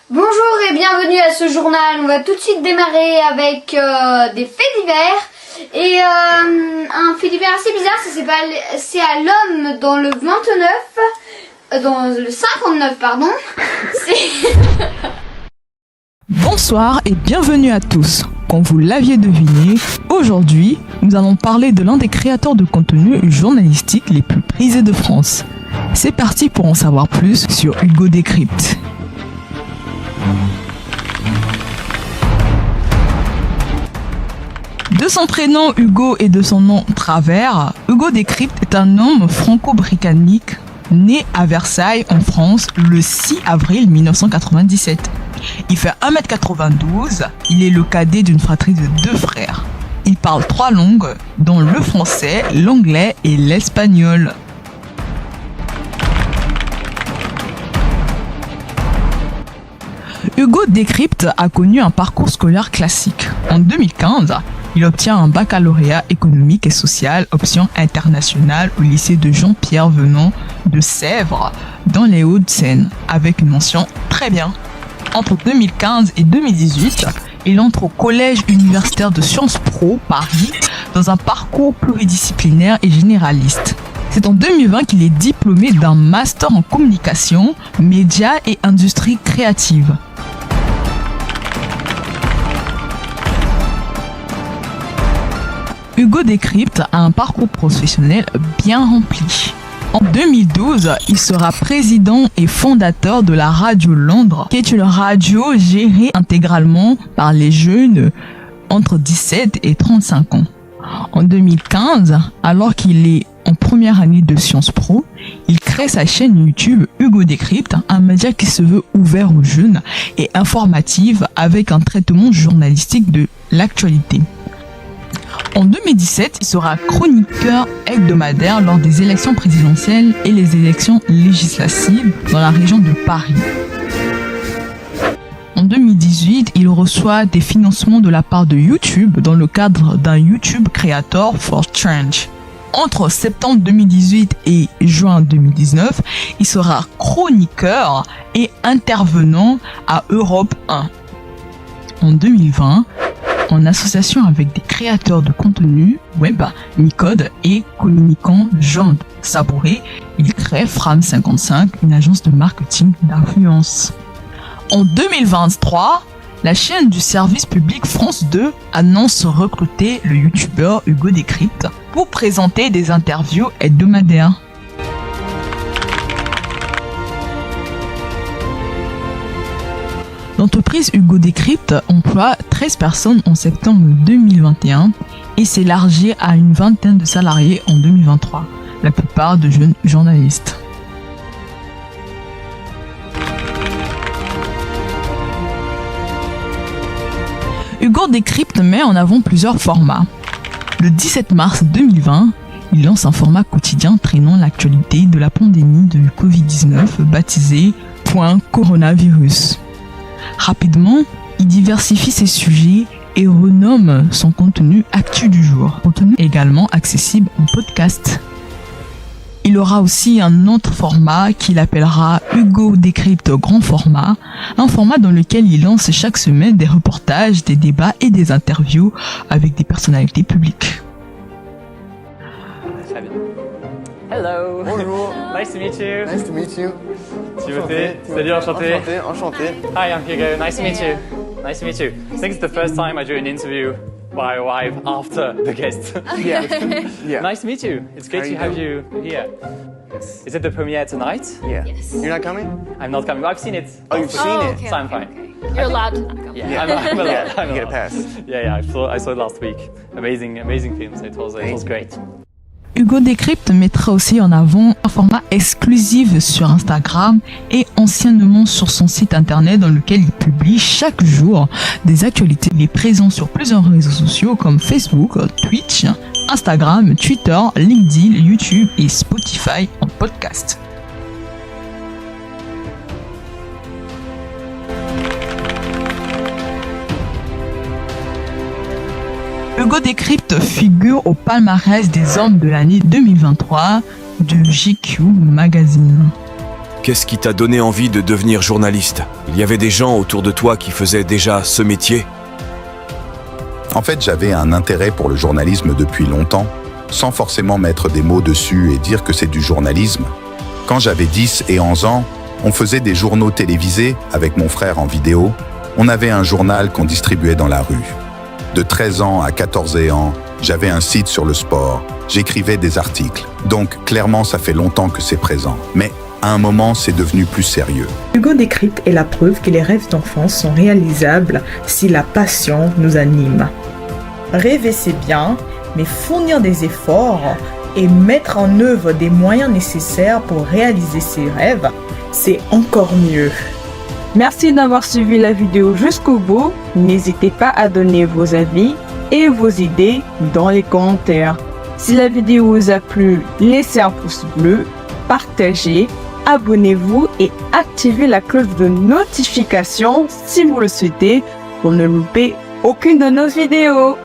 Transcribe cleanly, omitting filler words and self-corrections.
Bonjour et bienvenue à ce journal. On va tout de suite démarrer avec des faits divers. Et un fait divers assez bizarre, c'est à l'homme dans le 29, dans le 59 pardon. Bonsoir et bienvenue à tous. Comme vous l'aviez deviné, aujourd'hui, nous allons parler de l'un des créateurs de contenu journalistique les plus prisés de France. C'est parti pour en savoir plus sur Hugo Décrypte. De son prénom Hugo et de son nom Travers, Hugo Décrypte est un homme franco-britannique né à Versailles en France le 6 avril 1997. Il fait 1m92, il est le cadet d'une fratrie de 2 frères. Il parle 3 langues, dont le français, l'anglais et l'espagnol. Hugo Décrypte a connu un parcours scolaire classique. En 2015, il obtient un baccalauréat économique et social, option internationale au lycée de Jean-Pierre Venant de Sèvres, dans les Hauts-de-Seine, avec une mention très bien. Entre 2015 et 2018, il entre au collège universitaire de Sciences Po Paris dans un parcours pluridisciplinaire et généraliste. C'est en 2020 qu'il est diplômé d'un master en communication, médias et industrie créative. Hugo Décrypte a un parcours professionnel bien rempli. En 2012, il sera président et fondateur de la Radio Londres, qui est une radio gérée intégralement par les jeunes entre 17 et 35 ans. En 2015, alors qu'il est en première année de Sciences Po, il crée sa chaîne YouTube Hugo Décrypte, un média qui se veut ouvert aux jeunes et informatif avec un traitement journalistique de l'actualité. En 2017, il sera chroniqueur hebdomadaire lors des élections présidentielles et les élections législatives dans la région de Paris. En 2018, il reçoit des financements de la part de YouTube dans le cadre d'un YouTube Creator for Change. Entre septembre 2018 et juin 2019, il sera chroniqueur et intervenant à Europe 1. En 2020, en association avec des créateurs de contenu web, Micode et communicant Jean Sabouré, il crée Fram55, une agence de marketing d'influence. En 2023, la chaîne du service public France 2 annonce recruter le youtubeur Hugo Décrypte pour présenter des interviews hebdomadaires. L'entreprise Hugo Décrypte emploie 13 personnes en septembre 2021 et s'élargit à une vingtaine de salariés en 2023, la plupart de jeunes journalistes. Hugo Décrypte met en avant plusieurs formats. Le 17 mars 2020, il lance un format quotidien traînant l'actualité de la pandémie de Covid-19 baptisé Point Coronavirus. Rapidement, il diversifie ses sujets et renomme son contenu Actu du jour, contenu également accessible en podcast. Il aura aussi un autre format qu'il appellera Hugo Décrypte Grand Format, un format dans lequel il lance chaque semaine des reportages, des débats et des interviews avec des personnalités publiques. Très bien. Hello. Bonjour. Nice to meet you. Nice to meet you. Timothée. Salut, enchanté. Enchanté. Hi, I'm Hugo. Nice to meet you. Nice to meet you. I think it's the first time I do an interview where I arrive after the guest. Yeah. Yeah. Nice to meet you. It's great to have you here. Yes. Is it the premiere tonight? Yeah. Yes. You're not coming? I'm not coming. I've seen it. Oh, you've seen it? So I'm fine. Okay. You're allowed to not come. Yeah, I'm allowed. Yeah, I'm you get a allowed. pass. Yeah, I saw it last week. Amazing film. So it was great. Hugo Décrypte mettra aussi en avant un format exclusif sur Instagram et anciennement sur son site internet dans lequel il publie chaque jour des actualités. Il est présent sur plusieurs réseaux sociaux comme Facebook, Twitch, Instagram, Twitter, LinkedIn, YouTube et Spotify en podcast. Hugo Décrypte figure au palmarès des hommes de l'année 2023 de GQ Magazine. Qu'est-ce qui t'a donné envie de devenir journaliste? Il y avait des gens autour de toi qui faisaient déjà ce métier? En fait, j'avais un intérêt pour le journalisme depuis longtemps, sans forcément mettre des mots dessus et dire que c'est du journalisme. Quand j'avais 10 et 11 ans, on faisait des journaux télévisés avec mon frère en vidéo. On avait un journal qu'on distribuait dans la rue. De 13 ans à 14 ans, j'avais un site sur le sport. J'écrivais des articles. Donc, clairement, ça fait longtemps que c'est présent. Mais à un moment, c'est devenu plus sérieux. Hugo Décrypte est la preuve que les rêves d'enfants sont réalisables si la passion nous anime. Rêver, c'est bien, mais fournir des efforts et mettre en œuvre des moyens nécessaires pour réaliser ses rêves, c'est encore mieux. Merci d'avoir suivi la vidéo jusqu'au bout. N'hésitez pas à donner vos avis et vos idées dans les commentaires. Si la vidéo vous a plu, laissez un pouce bleu, partagez, abonnez-vous et activez la cloche de notification si vous le souhaitez pour ne louper aucune de nos vidéos.